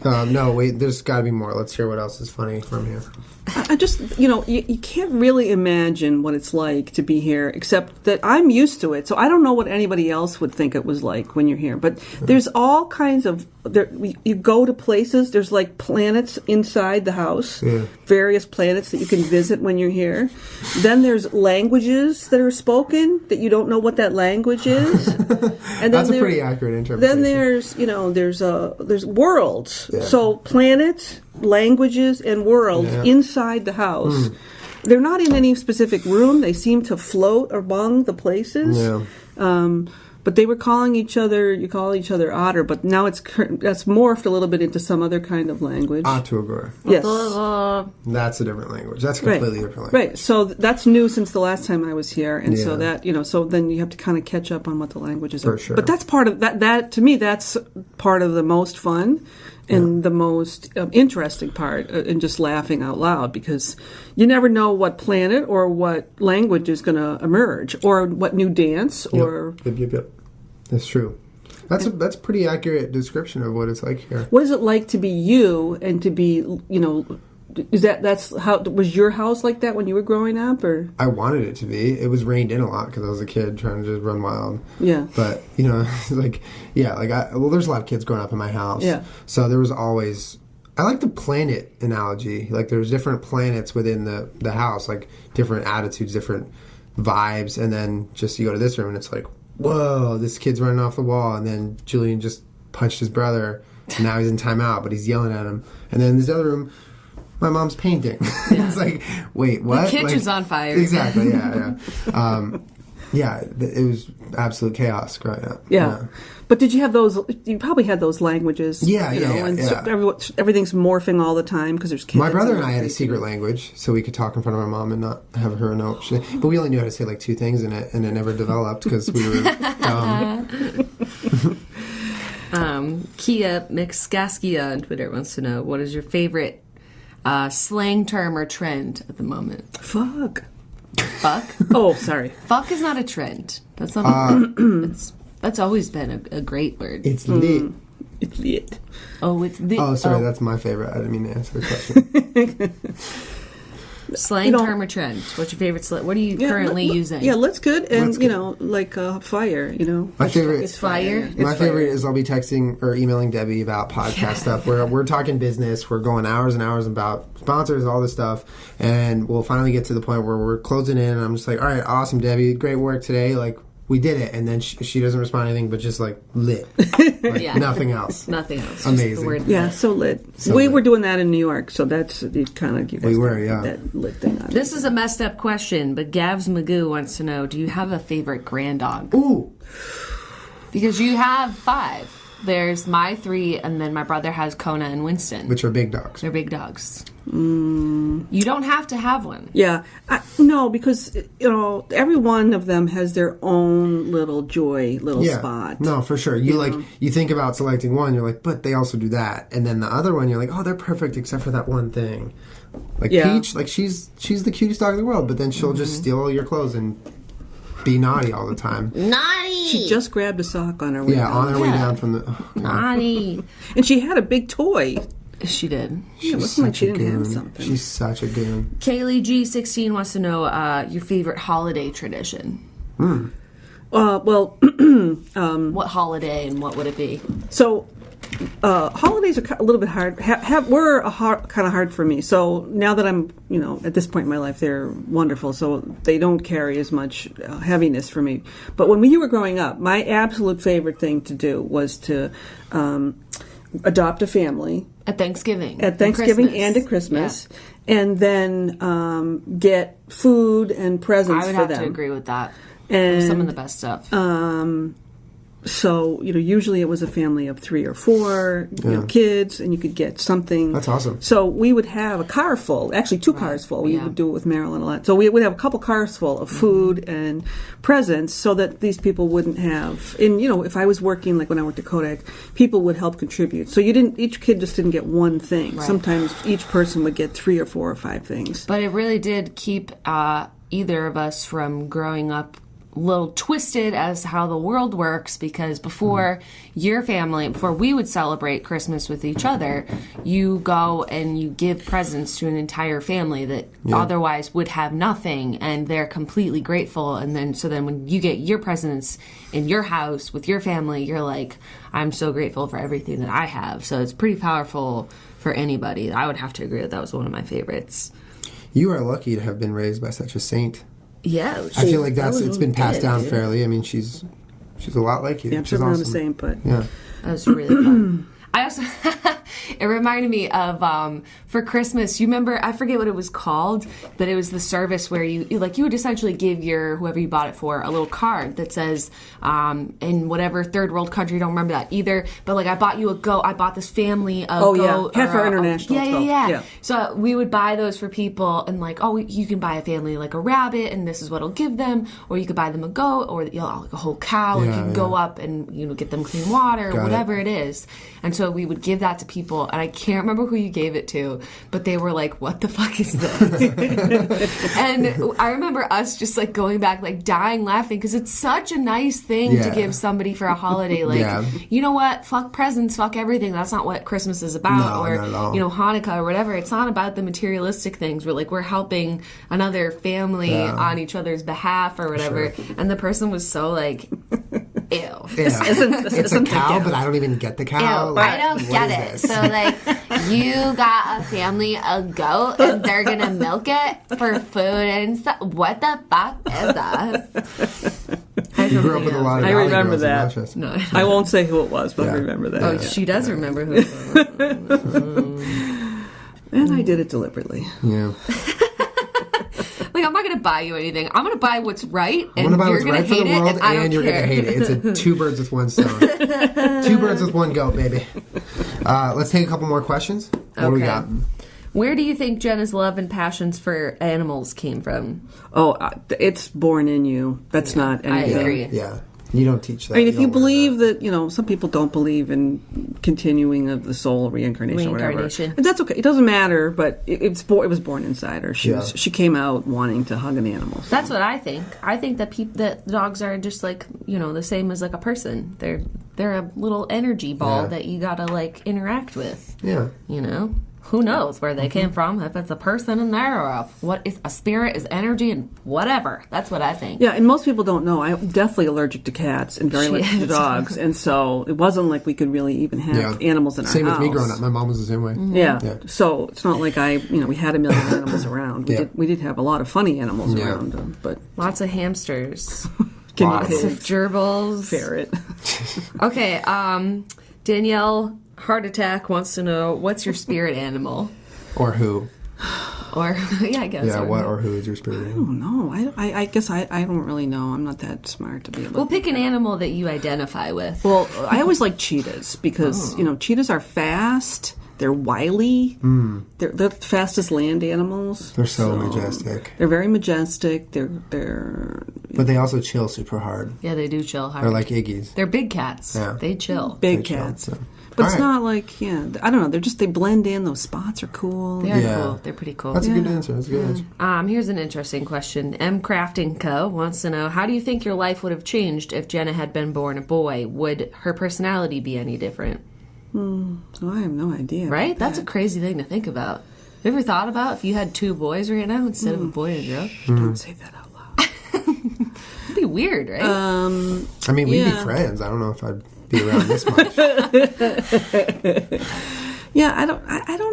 No, wait, there's got to be more. Let's hear what else is funny from here. I just, you can't really imagine what it's like to be here, except that I'm used to it. So I don't know what anybody else would think it was like when you're here. But there's all kinds of, you go to places, there's like planets inside the house, various planets that you can visit when you're here. Then there's languages that are spoken that you don't know what that language is. And that's a pretty accurate interpretation. Then there's worlds. Yeah. So planets, languages, and worlds inside the house. They're not in any specific room. They seem to float among the places. Yeah. But they were calling each other, you call each other Otter, but now that's morphed a little bit into some other kind of language. Atugur. Yes. That's a different language. That's a completely different language. Right. So that's new since the last time I was here. And so that, so then you have to kind of catch up on what the languages are. For sure. But that's part of that to me, that's part of the most fun and the most interesting part, and just laughing out loud, because you never know what planet or what language is going to emerge, or what new dance, or... Yep. That's true. That's a pretty accurate description of what it's like here. What is it like to be you and to be, that's how, was your house like that when you were growing up, or? I wanted it to be. It was reined in a lot because I was a kid trying to just run wild. Yeah. But, there's a lot of kids growing up in my house. Yeah. So there was always, I like the planet analogy. Like, there's different planets within the house, like different attitudes, different vibes. And then just you go to this room and it's like, whoa, this kid's running off the wall. And then Julian just punched his brother. And now he's in timeout, but he's yelling at him. And then this other room, my mom's painting. It's like, wait, what? The kitchen's on fire. Exactly, yeah. It was absolute chaos growing up. Yeah. But did you have those, you probably had those languages. So everything's morphing all the time because there's kids. My brother and I had a secret language, so we could talk in front of our mom and not have her know. But we only knew how to say like two things in it, and it never developed because we were dumb. Kia Mixgaskia on Twitter wants to know, what is your favorite slang term or trend at the moment? Fuck? Oh, sorry. Fuck is not a trend. That's not. That's always been a great word. It's lit. It's lit. Oh, it's lit. Oh, sorry, that's my favorite. I didn't mean to answer the question. Slang term or trend. What's your favorite slang? What are you currently using? Yeah, lit's good. And, Lit's good. like fire, My favorite It's fire. My favorite is I'll be texting or emailing Debbie about podcast stuff where we're talking business. We're going hours and hours about sponsors, all this stuff. And we'll finally get to the point where we're closing in. And I'm just like, all right, awesome, Debbie. Great work today. Like, we did it. And then she doesn't respond to anything but just like lit. Like, nothing else. Nothing else. Amazing. Just the word Yeah, lit. so lit. So we lit. were doing that in New York, so that's kind of you guys We were, got yeah. that lit thing on. This is a messed up question, but Gavs Magoo wants to know, do you have a favorite grand dog? Ooh. Because you have 5. There's my 3, and then my brother has Kona and Winston. Which are big dogs. They're big dogs. You don't have to have one. Yeah, no, because every one of them has their own little spot. No, for sure. You think about selecting one, you're like, but they also do that. And then the other one, you're like, oh, they're perfect except for that one thing. Like Peach, like she's the cutest dog in the world, but then she'll just steal all your clothes and be naughty all the time. Naughty! She just grabbed a sock on her way down. On her way down from the... Oh, God. Naughty. And she had a big toy. She did. It wasn't like she didn't have something. She's such a goon. Kaylee G16 wants to know your favorite holiday tradition. Well, What holiday and what would it be? so holidays are a little bit hard. Were kind of hard for me. So now that I'm, at this point in my life, they're wonderful. So they don't carry as much heaviness for me. But when we were growing up, my absolute favorite thing to do was to adopt a family At Thanksgiving. at Thanksgiving Christmas. and at Christmas, and then get food and presents I would for have them. to agree with that. And Some of the best stuff. so usually it was a family of 3 or 4 kids, and you could get something. That's awesome. So we would have a car full, actually 2 cars full. We would do it with Marilyn a lot. So we would have a couple cars full of food and presents, so that these people wouldn't have. And if I was working, like when I worked at Kodak, people would help contribute. So each kid just didn't get one thing. Right. Sometimes each person would get 3 or 4 or 5 things. But it really did keep either of us from growing up a little twisted as to how the world works, because before before we would celebrate Christmas with each other, you go and you give presents to an entire family that otherwise would have nothing, and they're completely grateful. And then when you get your presents in your house with your family, you're like, I'm so grateful for everything that I have. So it's pretty powerful for anybody. I would have to agree that was one of my favorites. You are lucky to have been raised by such a saint. Yeah, I feel like it's been passed down dude. fairly. I mean, she's a lot like you. Yeah, which is around awesome. the same, but Yeah. That was really fun. I also, it reminded me of, for Christmas, you remember, I forget what it was called, but it was the service where you would essentially give whoever you bought it for, a little card that says, in whatever third world country, don't remember that either, but like I bought this family of goat. Heifer or International. Yeah. So we would buy those for people, and like, you can buy a family like a rabbit, and this is what it'll give them, or you could buy them a goat, or like a whole cow, and you can go up and get them clean water, Got whatever it is. And so we would give that to people, and I can't remember who you gave it to, but they were like, what the fuck is this? And I remember us just like going back, like dying laughing, because it's such a nice thing to give somebody for a holiday. Like, you know what? Fuck presents, fuck everything. That's not what Christmas is about. No, not at all. Hanukkah or whatever. It's not about the materialistic things. We're helping another family on each other's behalf or whatever. Sure. And the person was so like, ew. Yeah. It's a cow, but I don't even get the cow. Ew, Like, I don't what get is it. this? So, like, you got a family of goat, and they're going to milk it for food and stuff. What the fuck is that? You grew up with a lot of I Valley remember girls in that. Rochester. No. I won't say who it was, but I Yeah. remember that. Oh, she does remember who it was. And I did it deliberately. Yeah. Like, I'm not going to buy you anything. I'm going to buy what's right, I'm and gonna buy you're what's going right to for the hate it, world, and I don't you're care. gonna hate it. It's a 2 birds with one stone. 2 birds with one goat, baby. Let's take a couple more questions. What do we got? Where do you think Jenna's love and passions for animals came from? Oh, it's born in you. That's not anything. I agree. Yeah. You don't teach that. I mean, if you don't learn believe that, some people don't believe in continuing of the soul, reincarnation, or whatever. Reincarnation. And that's okay. It doesn't matter, but it was born inside her. Yeah. She came out wanting to hug an animal. That's what I think. I think that that dogs are just like, the same as like a person. They're they're a little energy ball Yeah. that you gotta like interact with. Yeah. You know, who knows where they came from? If it's a person in there or what is a spirit is energy and whatever. That's what I think. Yeah, and most people don't know. I'm definitely allergic to cats and very allergic to dogs, and so it wasn't like we could really even have animals in our Same house. with me growing up. My mom was the same way. Yeah. Yeah. So it's not like we had a million animals around. We did have a lot of funny animals around, but Lots of hamsters, guinea lots of pigs, gerbils. ferret. Okay, Danielle Heart Attack wants to know, what's your spirit animal? Or who? Or yeah, I guess. Yeah, what or who is your spirit animal? No, I guess I don't really know. I'm not that smart to be able Well, to. pick an animal that you identify with. Well, I always like cheetahs because cheetahs are fast. They're wily. They're the fastest land animals. They're so majestic. They're very majestic. They're But they also chill super hard. Yeah, they do chill hard. They're like Iggy's. They're big cats. Yeah. They chill. big They chill, cats. so. But All it's right. not like, I don't know. They blend in. Those spots are cool. They are Yeah. cool. They're pretty cool. That's a good answer. That's a good answer. Here's an interesting question. M. Crafting Co. wants to know, how do you think your life would have changed if Jenna had been born a boy? Would her personality be any different? Oh, I have no idea. Right? That's a crazy thing to think about. Have you ever thought about if you had two boys right now instead of a boy and a girl? Don't say that out loud. It'd be weird, right? I mean, we'd be friends. I don't know if I'd be around this much. Yeah, I don't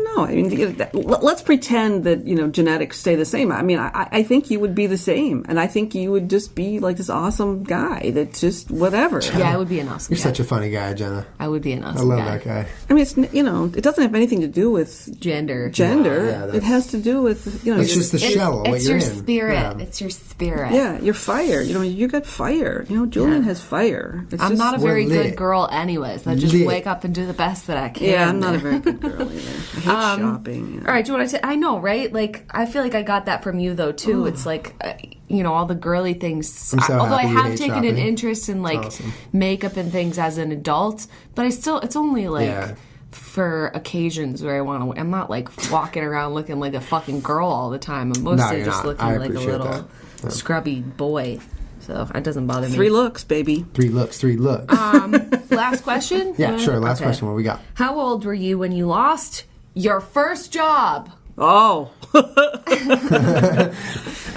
know. I mean, let's pretend that genetics stay the same. I mean, I think you would be the same, and I think you would just be like this awesome guy that's just whatever. Yeah, I would be an awesome You're guy. such a funny guy, Jenna. I would be an I awesome love guy. that guy. I mean, it's it doesn't have anything to do with Gender. gender. Yeah, it has to do with It's just the shell of what It's you're your in. spirit. Yeah. It's your spirit. yeah, you're fire. You got fire. Julian has fire. It's I'm just, not a very We're lit. good girl anyways. I just Lit. wake up and do the best that I can. Yeah, I'm not a very good girl either. I hate shopping. All right, do you want to say? I know, right? Like, I feel like I got that from you though too. It's like, all the girly things. I'm so Although I happy you have hate taken an shopping. interest in like awesome. makeup and things as an adult, but it's only like. Yeah. For occasions where I want to, I'm not like walking around looking like a fucking girl all the time. I'm mostly you're just not. looking I like a appreciate little that. Yeah. scrubby boy. So that doesn't bother me. 3 looks, baby. 3 looks. Last question? Yeah, sure. Last Okay. question. What we got? How old were you when you lost your first job? Oh. I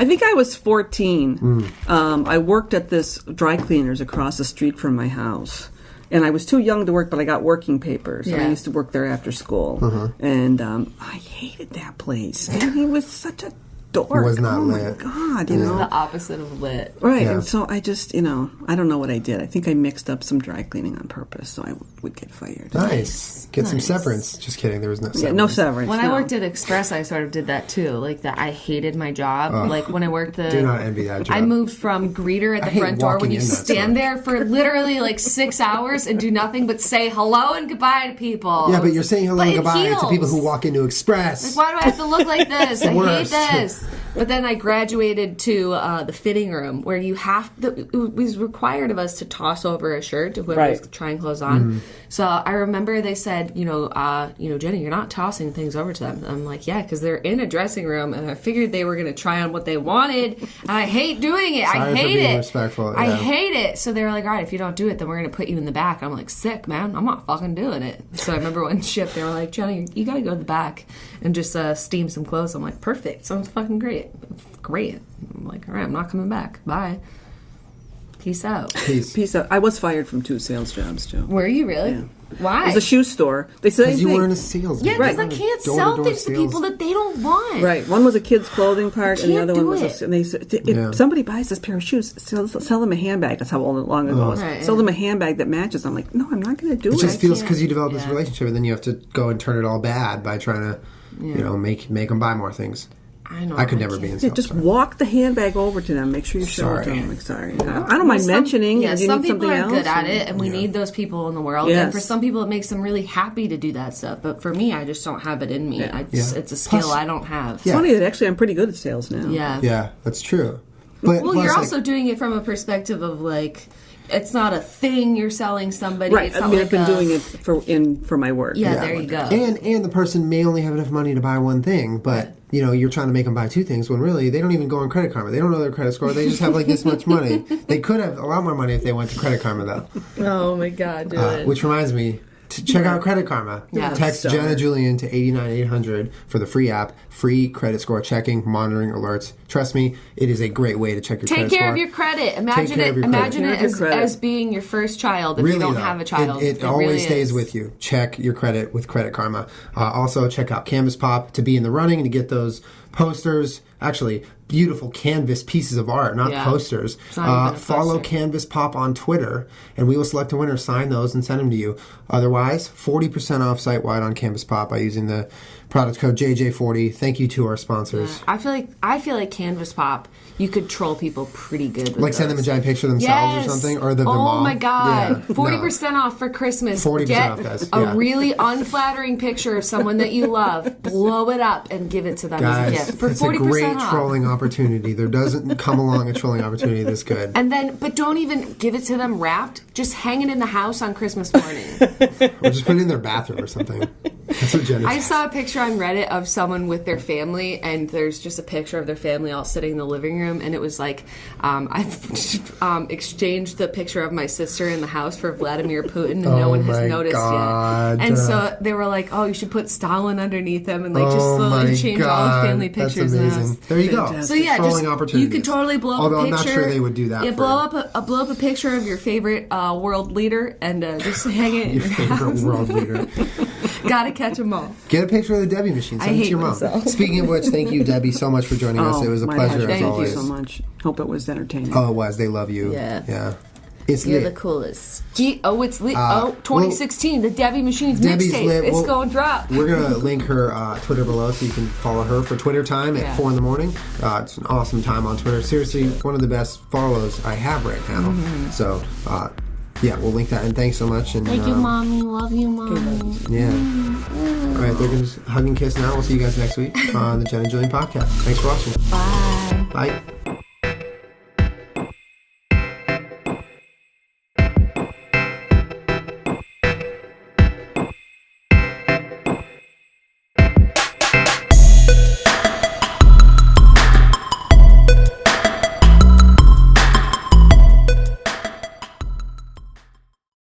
think I was 14. I worked at this dry cleaners across the street from my house. And I was too young to work, but I got working papers. And I Yeah. used to work there after school. And I hated that place. And he was such a dork. He was not oh lit. my God, The opposite of lit. Right, Yeah. and so I just, I don't know what I did. I think I mixed up some dry cleaning on purpose so I would get fired. Nice. Get some Nice. severance. Just kidding. There was no severance. Yeah, no severance. When I no. worked at Express, I sort of did that too. Like that, I hated my job. Like when I worked the. Do not envy that job. I moved from greeter at the hate front door when walking you in that stand store. there for literally like 6 hours and do nothing but say hello and goodbye to people. Yeah, but you're saying hello But and in goodbye to heels. people who walk into Express. Why do I have to look like this? I hate worst. this. But then I graduated to the fitting room where you it was required of us to toss over a shirt to whoever was Right. trying clothes on. So I remember they said, Jenny, you're not tossing things over to them. I'm like, yeah, because they're in a dressing room, and I figured they were going to try on what they wanted. And I hate doing it. Sorry I for hate being it. respectful, I yeah. hate it. So they were like, all right, if you don't do it, then we're going to put you in the back. I'm like, sick, man. I'm not fucking doing it. So I remember one shift, they were like, Jenny, you got to go to the back and just steam some clothes. I'm like, perfect. Sounds fucking great. Great. I'm like, all right, I'm not coming back. Bye. Peace out. Peace. Peace out. I was fired from 2 sales jobs, Joe. Were you really? Yeah. Why? It was a shoe store. They said Because you weren't a salesman. yeah, because You I weren't a can't sell door-to-door things to sales- people that they don't want. Right. One was a kid's clothing part, and the can't other one do was. it. And they said, if Yeah. somebody buys this pair of shoes, sell them a handbag. That's how long ago it was. Right, Sell yeah. them a handbag that matches. I'm like, no, I'm not going to do It it. just feels can't- because you develop this yeah. relationship, and then you have to go and turn it all bad by trying to, make them buy more things. I know. I could never be in Yeah, sales. just sorry. walk the handbag over to them. Make sure you show it to Sorry. them. Like, sorry. I don't mind mentioning. Yeah, do you some need people something are else? good at it, and we need those people in the world. Yes. And for some people, it makes them really happy to do that stuff. But for me, I just don't have it in me. Yeah. It's a skill Plus- I don't have. It's funny that actually I'm pretty good at sales now. Yeah. Yeah, that's true. But Well, plus, you're like, also doing it from a perspective of like, it's not a thing you're selling somebody. Right. It's I not mean, like I've been doing it for my work. Yeah, there you go. And the person may only have enough money to buy one thing, but you're trying to make them buy two things when really they don't even go on Credit Karma. They don't know their credit score. They just have like this much money. They could have a lot more money if they went to Credit Karma though. Oh my God, dude. Which reminds me to check out Credit Karma. Yeah. Text Jenna Julien to 89800 for the free app, free credit score checking, monitoring alerts. Trust me, it is a great way to check your credit score. Take care of your credit. Imagine it as being your first child if really, you don't though, have a child. It always really stays with you. Check your credit with Credit Karma. Also, check out Canvas Pop to be in the running and to get those posters. Actually, beautiful canvas pieces of art, not posters. Follow Canvas Pop on Twitter, and we will select a winner, sign those, and send them to you. Otherwise, 40% off site-wide on Canvas Pop by using the product code JJ40. Thank you to our sponsors. Yeah. I feel like Canvas Pop, you could troll people pretty good with Like send them a giant picture of themselves or something? Or the mom? My God. Yeah, 40% off for Christmas. 40% Get off, guys. a really unflattering picture of someone that you love, blow it up, and give it to them Guys, as a gift. For it's 40% a great off. trolling opportunity. There doesn't come along a trolling opportunity this good. And then, but don't even give it to them wrapped. Just hang it in the house on Christmas morning. Or just put it in their bathroom or something. That's what Jenna I said. saw a picture on Reddit of someone with their family, and there's just a picture of their family all sitting in the living room, and it was like, I've exchanged the picture of my sister in the house for Vladimir Putin, and no one has noticed yet. And so they were like, oh, you should put Stalin underneath him, and like just slowly change all the family pictures. That's amazing. There you go. So yeah, trolling just, opportunities. you could totally blow up Although a picture. I'm not sure they would do that. Yeah, blow up a picture of your favorite world leader and just hang it in Your your favorite house. world leader. Gotta catch them all. Get a picture of the Debbie machine. Send it to your mom. myself. Speaking of which, thank you, Debbie, so much for joining us. It was a my pleasure, pleasure. as Thank always. you so much. Hope it was entertaining. Oh, it was. They love you. Yeah. It's You're lit. the coolest. It's lit. 2016, the Debbie Machines Debbie's mixtape. lit. It's going to drop. We're going to link her Twitter below so you can follow her for Twitter time at 4 in the morning. It's an awesome time on Twitter. Seriously, one of the best follows I have right now. Mm-hmm. So, yeah, we'll link that. And thanks so much. And, Thank you, Mommy. Love you, Mommy. Yeah. All right, they're going to hug and kiss now. We'll see you guys next week on the Jenna Julien Podcast. Thanks for watching. Bye. Bye.